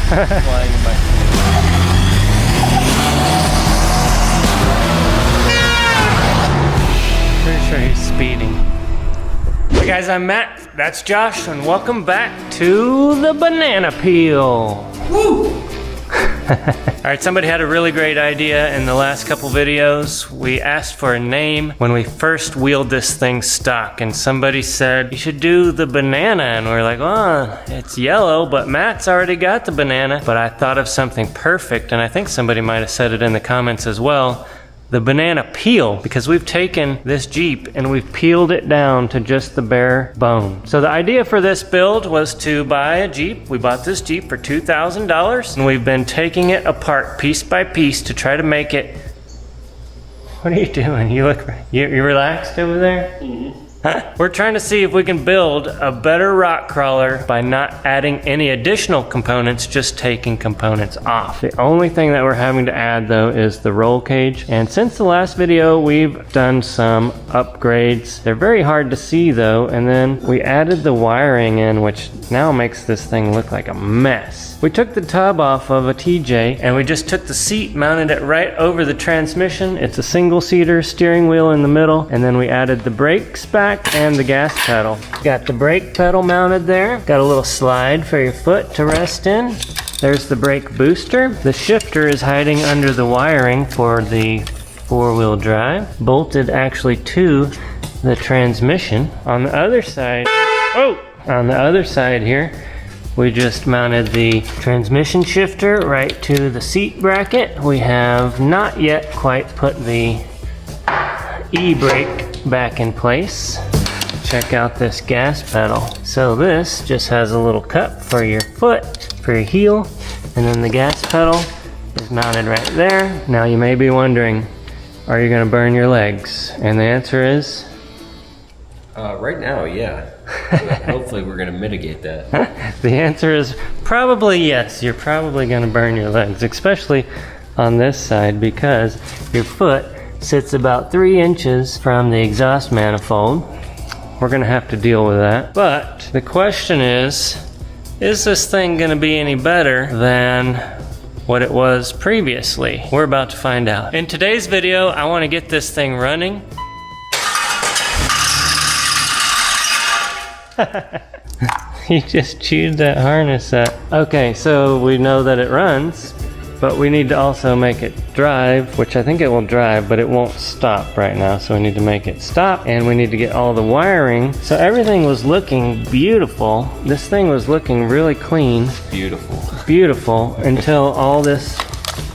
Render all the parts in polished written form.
flying by. Pretty sure he's speeding. Hey guys, I'm Matt. That's Josh, and welcome back to the banana peel. Woo! Alright, somebody had a really great idea in the last couple videos. We asked for a name when we first wheeled this thing stock, and somebody said, you should do the banana, and we're like, oh, it's yellow, but Matt's already got the banana. But I thought of something perfect, and I think somebody might have said it in the comments as well. The banana peel, because we've taken this Jeep and we've peeled it down to just the bare bone. So the idea for this build was to buy a Jeep. We bought this Jeep for $2,000 and we've been taking it apart piece by piece to try to make it. What are you doing? You look, you relaxed over there? Mm-hmm. We're trying to see if we can build a better rock crawler by not adding any additional components, just taking components off. The only thing that we're having to add though is the roll cage. And since the last video, we've done some upgrades. They're very hard to see though. And then we added the wiring in, which now makes this thing look like a mess. We took the tub off of a TJ and we just took the seat, mounted it right over the transmission. It's a single seater, steering wheel in the middle, and then we added the brakes back and the gas pedal. Got the brake pedal mounted there. Got a little slide for your foot to rest in. There's the brake booster. The shifter is hiding under the wiring for the four-wheel drive. Bolted actually to the transmission. On the other side, on the other side here, we just mounted the transmission shifter right to the seat bracket. We have not yet quite put the e-brake back in place. Check out this gas pedal. So this just has a little cup for your foot, for your heel, and then the gas pedal is mounted right there. Now you may be wondering, are you gonna burn your legs? And the answer is? Right now, yeah. Hopefully we're gonna mitigate that. The answer is probably yes. You're probably gonna burn your legs, especially on this side because your foot sits about 3 inches from the exhaust manifold. We're gonna have to deal with that. But the question is this thing gonna be any better than what it was previously? We're about to find out. In today's video, I wanna get this thing running. He just chewed that harness up. Okay, so we know that it runs, but we need to also make it drive, which I think it will drive, but it won't stop right now. So we need to make it stop, and we need to get all the wiring. So everything was looking beautiful. This thing was looking really clean. Beautiful until all this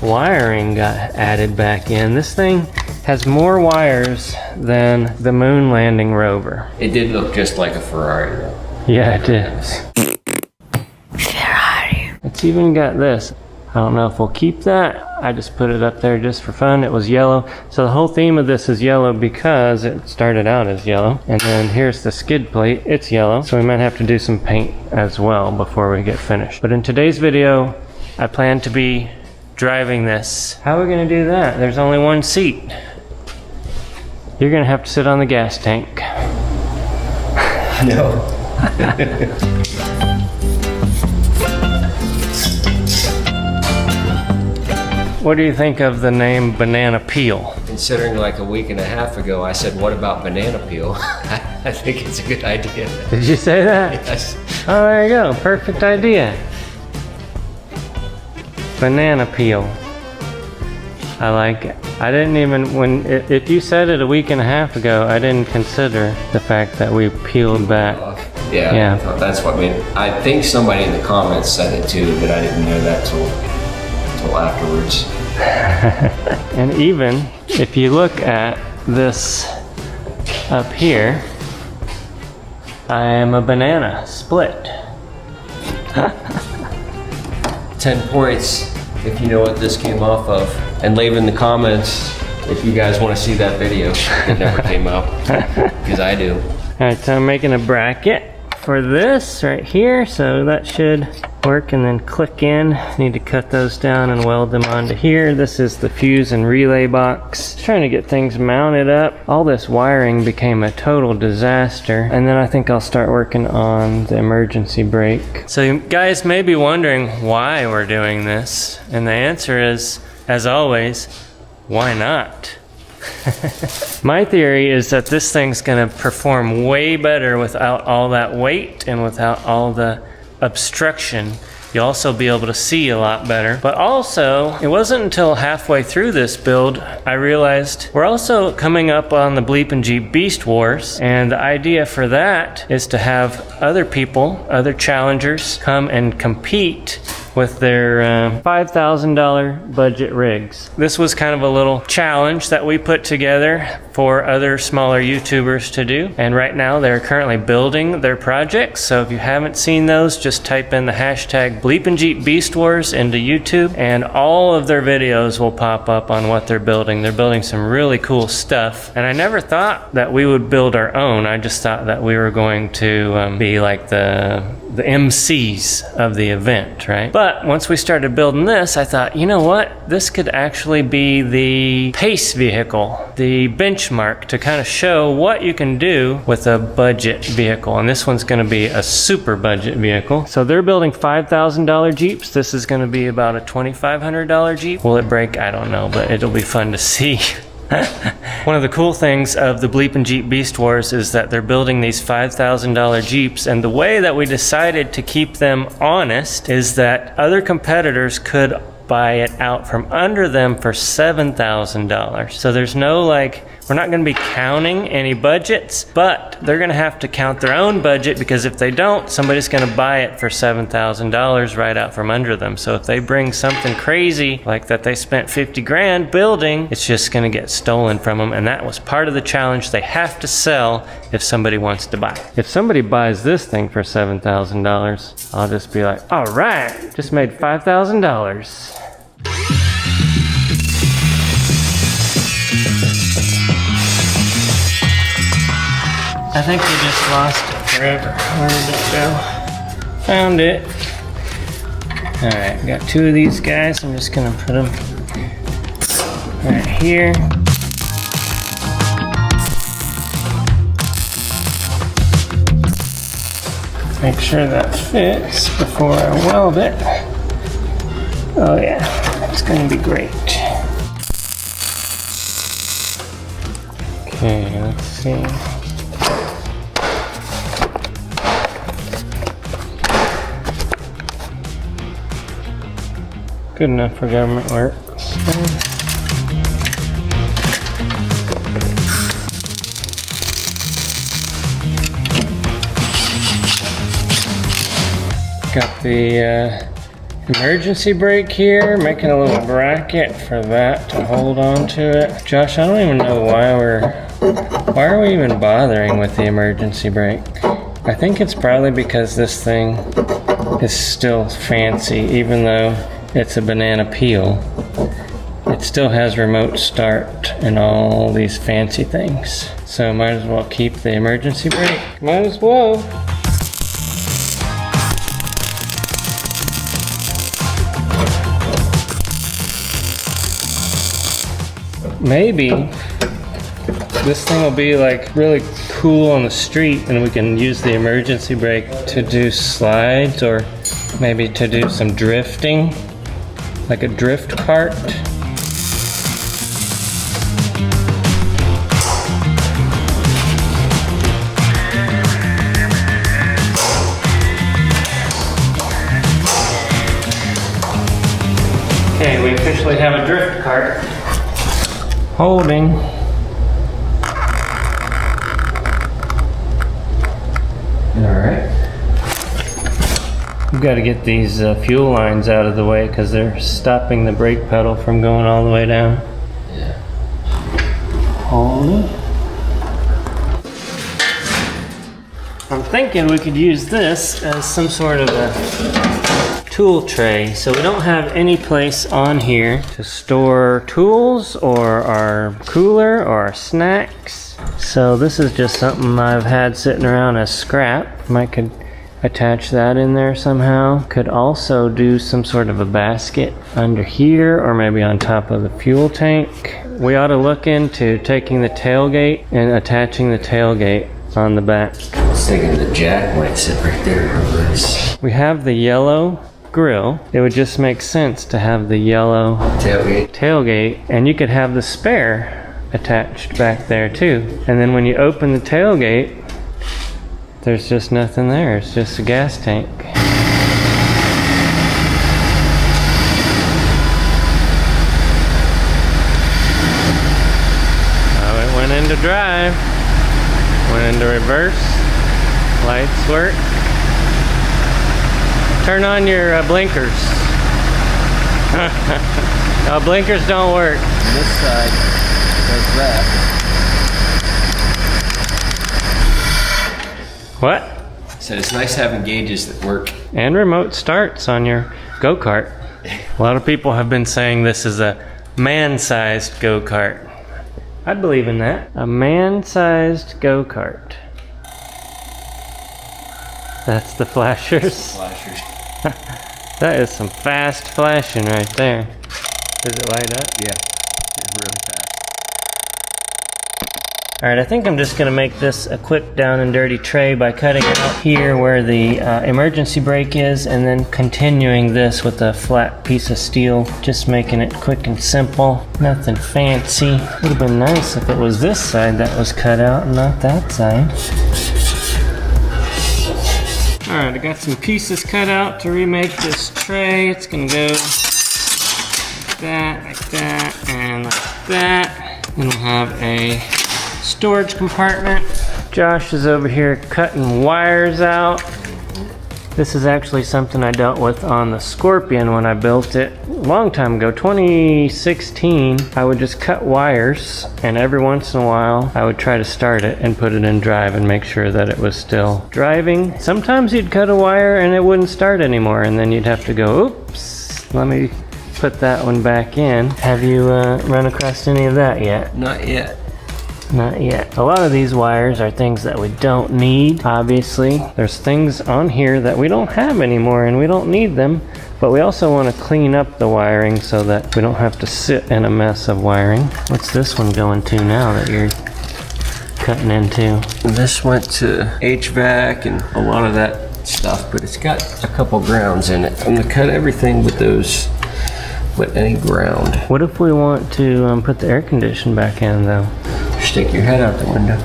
wiring got added back in. This thing has more wires than the moon landing rover. It did look just like a Ferrari though. Yeah, it did. Ferrari. It's even got this. I don't know if we'll keep that. I just put it up there just for fun. It was yellow. So the whole theme of this is yellow because it started out as yellow. And then here's the skid plate. It's yellow. So we might have to do some paint as well before we get finished. But in today's video, I plan to be driving this. How are we gonna do that? There's only one seat. You're gonna have to sit on the gas tank. No. What do you think of the name Banana Peel? Considering like a week and a half ago, I said, what about banana peel? I think it's a good idea. Did you say that? Yes. Oh, there you go. Perfect idea. Banana Peel. I like it. I didn't even, if you said it a week and a half ago, I didn't consider the fact that we peeled back. Yeah. That's what I mean. I think somebody in the comments said it too, but I didn't know that till afterwards. And even if you look at this up here, I am a banana split. 10 points if you know what this came off of. And leave in the comments if you guys want to see that video. It never came out, because I do. Alright, so I'm making a bracket for this right here, so that should work and then click in. Need to cut those down and weld them onto here. This is the fuse and relay box. Trying to get things mounted up. All this wiring became a total disaster. And then I think I'll start working on the emergency brake. So you guys may be wondering why we're doing this. And the answer is, as always, why not? My theory is that this thing's gonna perform way better without all that weight and without all the obstruction. You'll also be able to see a lot better. But also, it wasn't until halfway through this build I realized we're also coming up on the BleepinJeep Beast Wars, and the idea for that is to have other people, other challengers, come and compete with their $5,000 budget rigs. This was kind of a little challenge that we put together for other smaller YouTubers to do. And right now they're currently building their projects. So if you haven't seen those, just type in the hashtag BleepinJeep Beast Wars into YouTube and all of their videos will pop up on what they're building. They're building some really cool stuff. And I never thought that we would build our own. I just thought that we were going to be like the MCs of the event, right? But once we started building this, I thought, you know what? This could actually be the pace vehicle, the benchmark to kind of show what you can do with a budget vehicle. And this one's gonna be a super budget vehicle. So they're building $5,000 Jeeps. This is gonna be about a $2,500 Jeep. Will it break? I don't know, but it'll be fun to see. One of the cool things of the BleepinJeep Beast Wars is that they're building these $5,000 Jeeps, and the way that we decided to keep them honest is that other competitors could buy it out from under them for $7,000. So there's no like, we're not gonna be counting any budgets, but they're gonna have to count their own budget because if they don't, somebody's gonna buy it for $7,000 right out from under them. So if they bring something crazy, like that they spent 50 grand building, it's just gonna get stolen from them. And that was part of the challenge. They have to sell if somebody wants to buy. If somebody buys this thing for $7,000, I'll just be like, all right, just made $5,000. I think we just lost it forever. Where did it go? Found it. Alright, got two of these guys. I'm just gonna put them right here. Make sure that fits before I weld it. Oh yeah, it's gonna be great. Okay, let's see. Good enough for government work. Got the emergency brake here, making a little bracket for that to hold on to it. Josh, I don't even know why are we even bothering with the emergency brake? I think it's probably because this thing is still fancy, even though it's a banana peel. It still has remote start and all these fancy things. So might as well keep the emergency brake. Might as well. Maybe this thing will be like really cool on the street and we can use the emergency brake to do slides or maybe to do some drifting. Like a drift cart. Okay, we officially have a drift cart. Holding. Alright. We've got to get these fuel lines out of the way because they're stopping the brake pedal from going all the way down. Yeah. Hold it. I'm thinking we could use this as some sort of a tool tray. So we don't have any place on here to store tools or our cooler or our snacks. So this is just something I've had sitting around as scrap. attach that in there somehow. Could also do some sort of a basket under here or maybe on top of the fuel tank. We ought to look into taking the tailgate and attaching the tailgate on the back. I was thinking the jack might sit right there. We have the yellow grill. It would just make sense to have the yellow tailgate, and you could have the spare attached back there too. And then when you open the tailgate, there's just nothing there. It's just a gas tank. Oh, it went into drive. Went into reverse. Lights work. Turn on your blinkers. Oh, blinkers don't work. On this side does that. What? So it's nice having gauges that work. And remote starts on your go-kart. A lot of people have been saying this is a man-sized go-kart. I'd believe in that. A man-sized go-kart. That's the flashers. Flashers. That is some fast flashing right there. Does it light up? Yeah, really fast. Alright, I think I'm just going to make this a quick down and dirty tray by cutting out here where the emergency brake is and then continuing this with a flat piece of steel. Just making it quick and simple. Nothing fancy. Would have been nice if it was this side that was cut out and not that side. Alright, I got some pieces cut out to remake this tray. It's going to go like that, and like that. Then we'll have a storage compartment. Josh is over here cutting wires out. This is actually something I dealt with on the Scorpion when I built it a long time ago, 2016. I would just cut wires, and every once in a while I would try to start it and put it in drive and make sure that it was still driving. Sometimes you'd cut a wire and it wouldn't start anymore, and then you'd have to go, oops, let me put that one back in. Have you run across any of that yet? Not yet. Not yet. A lot of these wires are things that we don't need, obviously. There's things on here that we don't have anymore and we don't need them, but we also want to clean up the wiring so that we don't have to sit in a mess of wiring. What's this one going to now that you're cutting into? This went to HVAC and a lot of that stuff, but it's got a couple grounds in it. I'm gonna cut everything with those, with any ground. What if we want to put the air condition back in though? Stick your head out the window.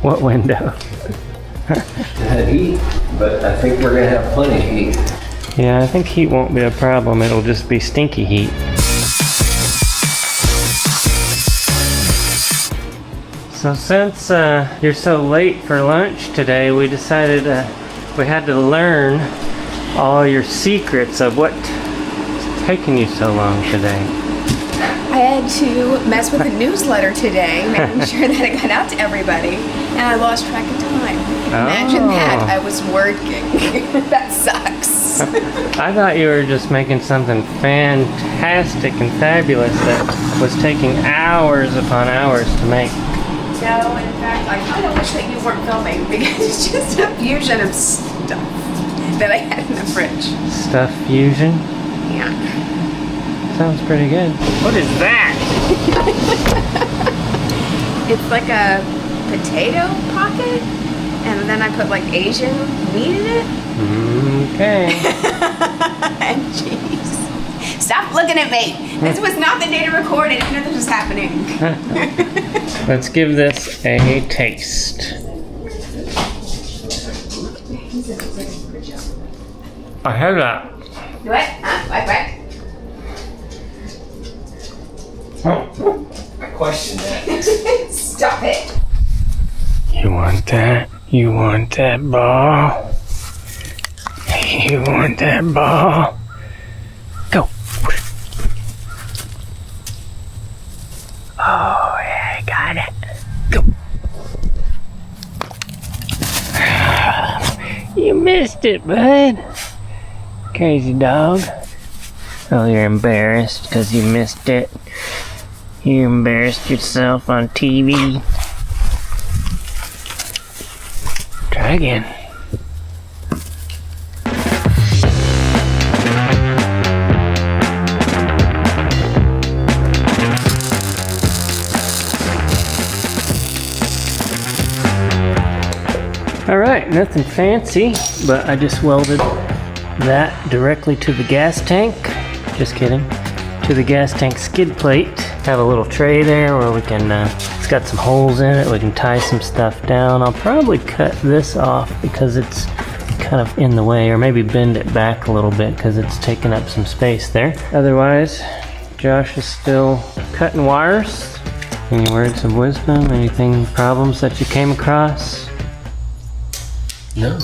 What window? It had heat, but I think we're gonna have plenty of heat. Yeah, I think heat won't be a problem. It'll just be stinky heat. So since you're so late for lunch today, we decided we had to learn all your secrets of what's taking you so long today. I had to mess with a newsletter today, making sure that it got out to everybody, and I lost track of time. Imagine that. I was working. That sucks. I thought you were just making something fantastic and fabulous that was taking hours upon hours to make. No, in fact, I kind of wish that you weren't filming because it's just a fusion of stuff that I had in the fridge. Stuff fusion? Yeah. Sounds pretty good. What is that? It's like a potato pocket, and then I put like Asian meat in it. Okay. And cheese. Stop looking at me. This was not the day to record it. None of this was happening. Let's give this a taste. I heard that. What? Huh? What? I question that. Stop it. You want that? You want that ball? You want that ball? Go. Oh, yeah, I got it. Go. You missed it, bud. Crazy dog. Oh, you're embarrassed because you missed it. You embarrassed yourself on TV. Try again. Nothing fancy, but I just welded that directly to the gas tank. Just kidding. To the gas tank skid plate. Have a little tray there where we can, it's got some holes in it. We can tie some stuff down. I'll probably cut this off because it's kind of in the way, or maybe bend it back a little bit because it's taking up some space there. Otherwise, Josh is still cutting wires. Any words of wisdom? Anything, problems that you came across? No.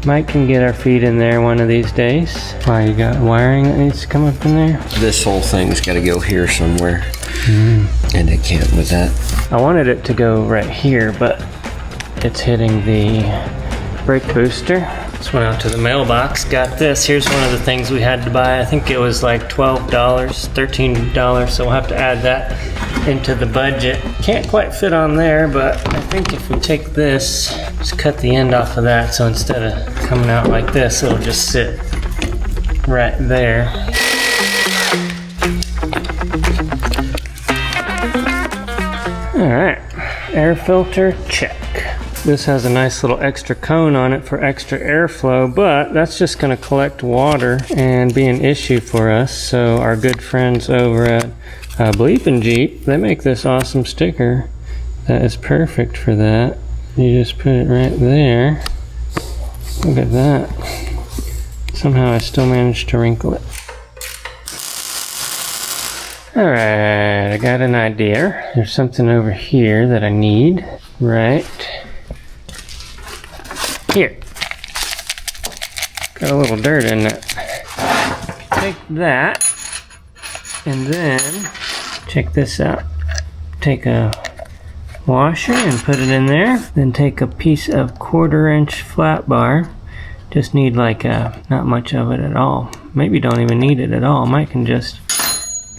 Mike can get our feet in there one of these days. Why, you got wiring that needs to come up in there? This whole thing's got to go here somewhere. And it can't with that. I wanted it to go right here, but it's hitting the brake booster. Just went out to the mailbox, got this. Here's one of the things we had to buy. I think it was like $12, $13, so we'll have to add that into the budget. Can't quite fit on there, but I think if we take this, just cut the end off of that, so instead of coming out like this, it'll just sit right there. All right, air filter, check. This has a nice little extra cone on it for extra airflow, but that's just going to collect water and be an issue for us. So our good friends over at BleepinJeep, they make this awesome sticker that is perfect for that. You just put it right there. Look at that. Somehow I still managed to wrinkle it. Alright, I got an idea. There's something over here that I need. Right here. Got a little dirt in it. Take that, and then check this out. Take a washer and put it in there. Then take a piece of 1/4-inch flat bar. Just need like not much of it at all. Maybe don't even need it at all. Mike can just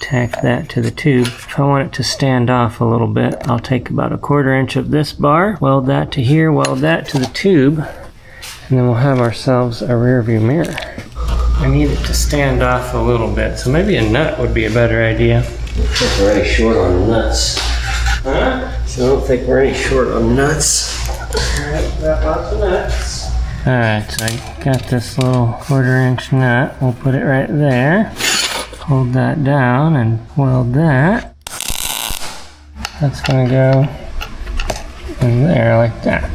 tack that to the tube. If I want it to stand off a little bit, I'll take about 1/4 inch of this bar, weld that to here, weld that to the tube, and then we'll have ourselves a rear view mirror. I need it to stand off a little bit, so maybe a nut would be a better idea. Looks like we're already short on nuts. Huh? So I don't think we're any short on nuts. Alright, got lots of nuts. Alright, so I got this little 1/4 inch nut. We'll put it right there. Hold that down and weld that. That's gonna go in there like that.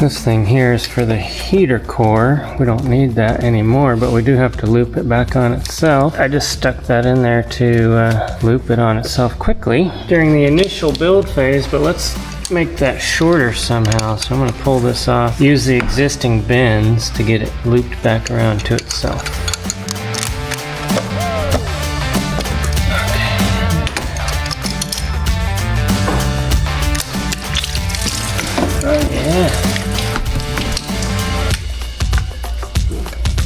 This thing here is for the heater core. We don't need that anymore, but we do have to loop it back on itself. I just stuck that in there to loop it on itself quickly during the initial build phase, but let's make that shorter somehow. So I'm gonna pull this off, use the existing bends to get it looped back around to itself. Oh yeah.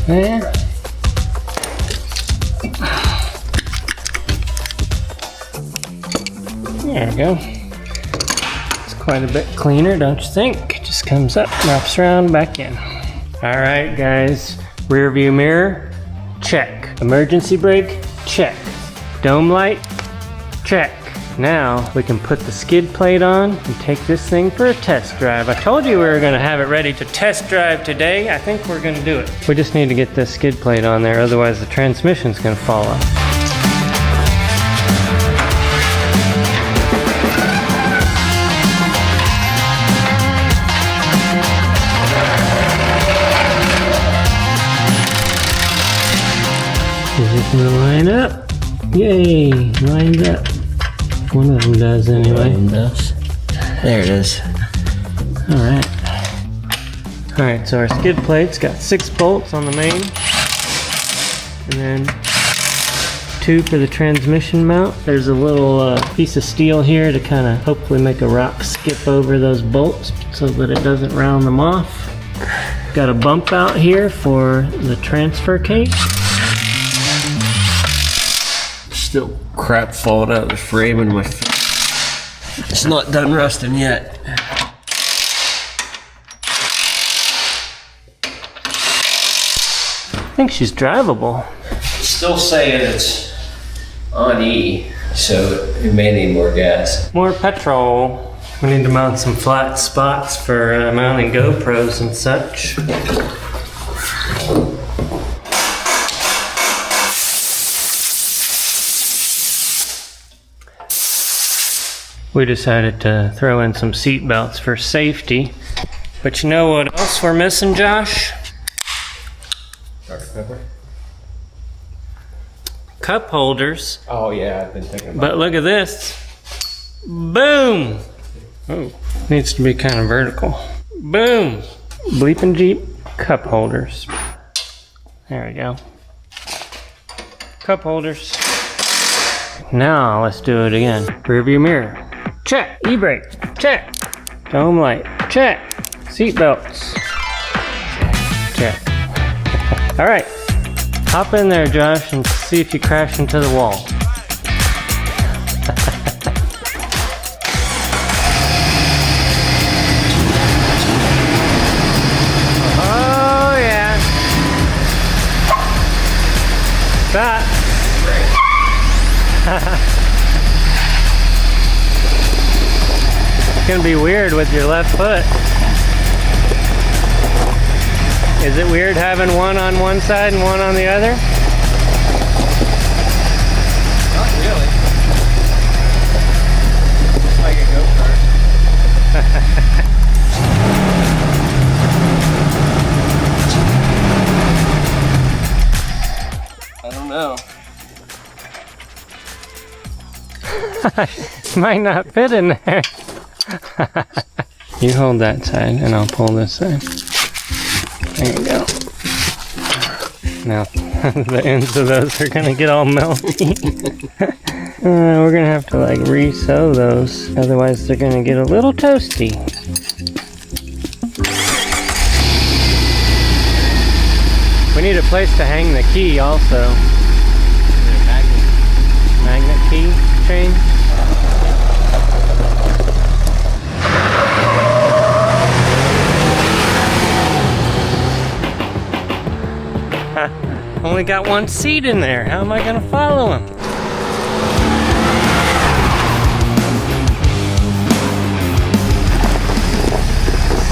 There. There we go. It's quite a bit cleaner, don't you think? It just comes up, wraps around, back in. All right, guys. Rear view mirror, check. Emergency brake, check. Dome light, check. Now we can put the skid plate on and take this thing for a test drive. I told you we were gonna have it ready to test drive today. I think we're gonna do it. We just need to get this skid plate on there, otherwise the transmission's gonna fall off. Is this gonna line up? Yay, lined up. One of them does anyway. One does. There it is. Alright. Alright, so our skid plate's got 6 bolts on the main. And then 2 for the transmission mount. There's a little piece of steel here to kind of hopefully make a rock skip over those bolts so that it doesn't round them off. Got a bump out here for the transfer case. Still crap falling out of the frame in my face. It's not done rusting yet. think she's drivable. Still saying it's on E, so it may need more gas. More petrol. We need to mount some flat spots for mounting GoPros and such. We decided to throw in some seat belts for safety. But you know what else we're missing, Josh? Dr. Pepper? Cup holders. Oh yeah, I've been thinking about But look at this. Boom! Oh, needs to be kind of vertical. Boom! BleepinJeep cup holders. There we go. Cup holders. Now let's do it again. Rearview mirror. Check. E-brake. Check. Dome light. Check. Seat belts. Check. All right. Hop in there, Josh, and see if you crash into the wall. Oh, yeah. Stop. It's gonna be weird with your left foot. Is it weird having one on one side and one on the other? Not really. It's like a go-kart. I don't know. Might not fit in there. You hold that side and I'll pull this side. There you go. Now the ends of those are gonna get all melty. We're gonna have to like re-sew those, otherwise they're gonna get a little toasty. We need a place to hang the key also. Magnet key chain. Only got one seat in there. How am I gonna follow him?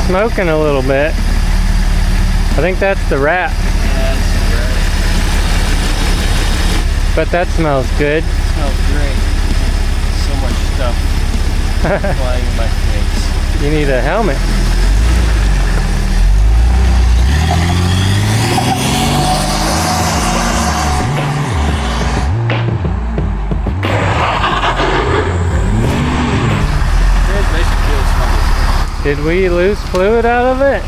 Smoking a little bit. I think that's the wrap. But that smells good. It smells great. So much stuff flying in my face. You need a helmet. Did we lose fluid out of it?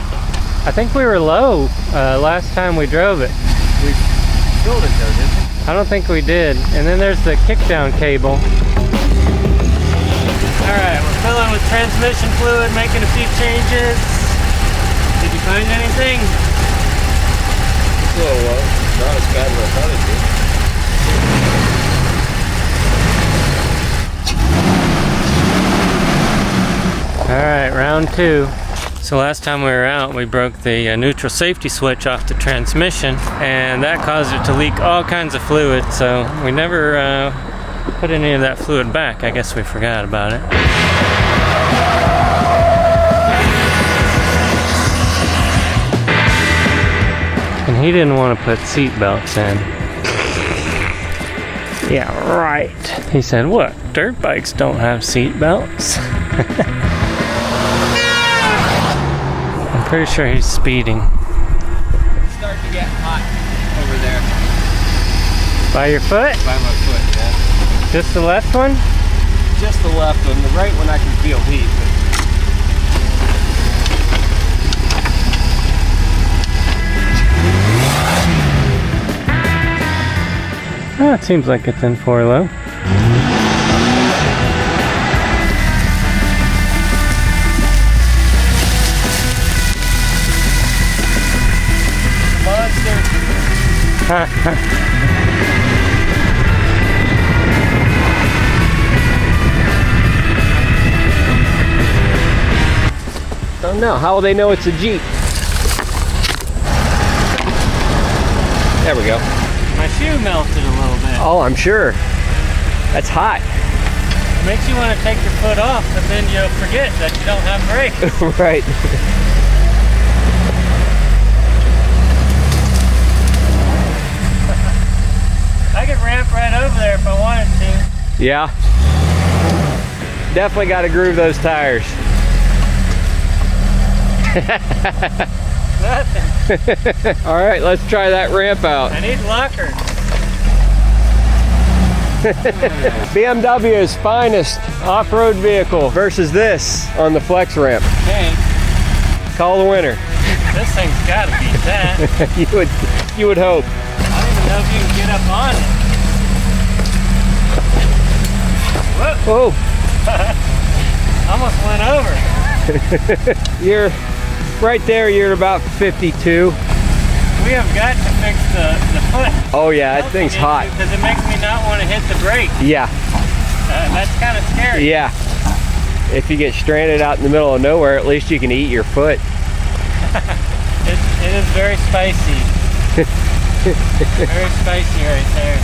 I think we were low last time we drove it. We filled it though, didn't we? I don't think we did. And then there's the kickdown cable. Alright, we're filling with transmission fluid, making a few changes. Did you find anything? It's a little low. Not as bad as I thought it'd be. Alright, round two. So last time we were out, we broke the neutral safety switch off the transmission, and that caused it to leak all kinds of fluid, so we never put any of that fluid back. I guess we forgot about it. And he didn't want to put seat belts in. Yeah, right. He said, what? Dirt bikes don't have seat belts? I'm pretty sure he's speeding. It's starting to get hot over there. By your foot? By my foot, yeah. Just the left one? Just the left one. The right one I can feel heat. Oh, it seems like it's in 4 low. Don't know. How will they know it's a Jeep? There we go. My shoe melted a little bit. Oh, I'm sure. That's hot. Makes you want to take your foot off, but then you'll forget that you don't have brakes. Right. I could ramp right over there if I wanted to. Yeah. Definitely got to groove those tires. Nothing. All right, let's try that ramp out. I need locker. BMW's finest off-road vehicle versus this on the flex ramp. Okay. Call the winner. This thing's got to beat that. You would hope. I don't even know if you can get up on it. Whoa. Oh, Almost went over. you're right there. You're at about 52. We have got to fix the foot. Oh yeah, that thing's hot. Because it makes me not want to hit the brake. Yeah, That's kind of scary. yeah. If you get stranded out in the middle of nowhere, at least you can eat your foot. It is very spicy. Very spicy right there.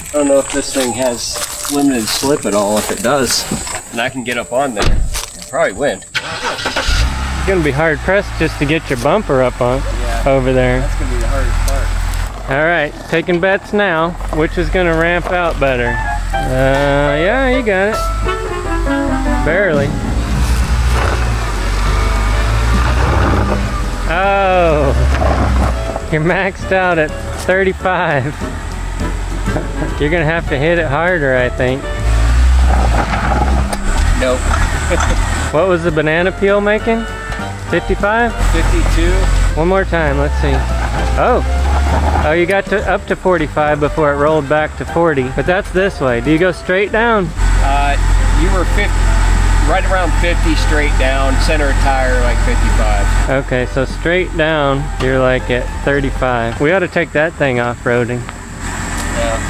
I don't know if this thing has limited slip at all. If it does, and I can get up on there, I'll probably win. It's gonna be hard pressed just to get your bumper up on over there. That's gonna be the hardest part. All right, taking bets now. Which is gonna ramp out better? Yeah, you got it. Barely. Oh, you're maxed out at 35. You're gonna have to hit it harder, I think. Nope. What was the banana peel making? 55? 52. One more time, let's see. Oh, you got up to 45 before it rolled back to 40. But that's this way. Do you go straight down? You were 50, right around 50 straight down. Center of tire like 55. Okay, so straight down, you're like at 35. We ought to take that thing off-roading. Yeah.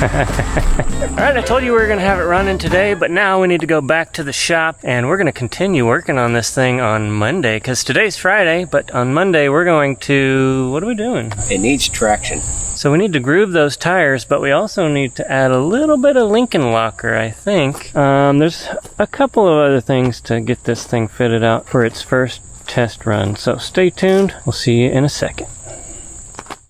Alright, I told you we were going to have it running today, but now we need to go back to the shop and we're going to continue working on this thing on Monday, because today's Friday, but on Monday we're going to... What are we doing? It needs traction. So we need to groove those tires, but we also need to add a little bit of Lincoln locker, I think. There's a couple of other things to get this thing fitted out for its first test run, so stay tuned. We'll see you in a second.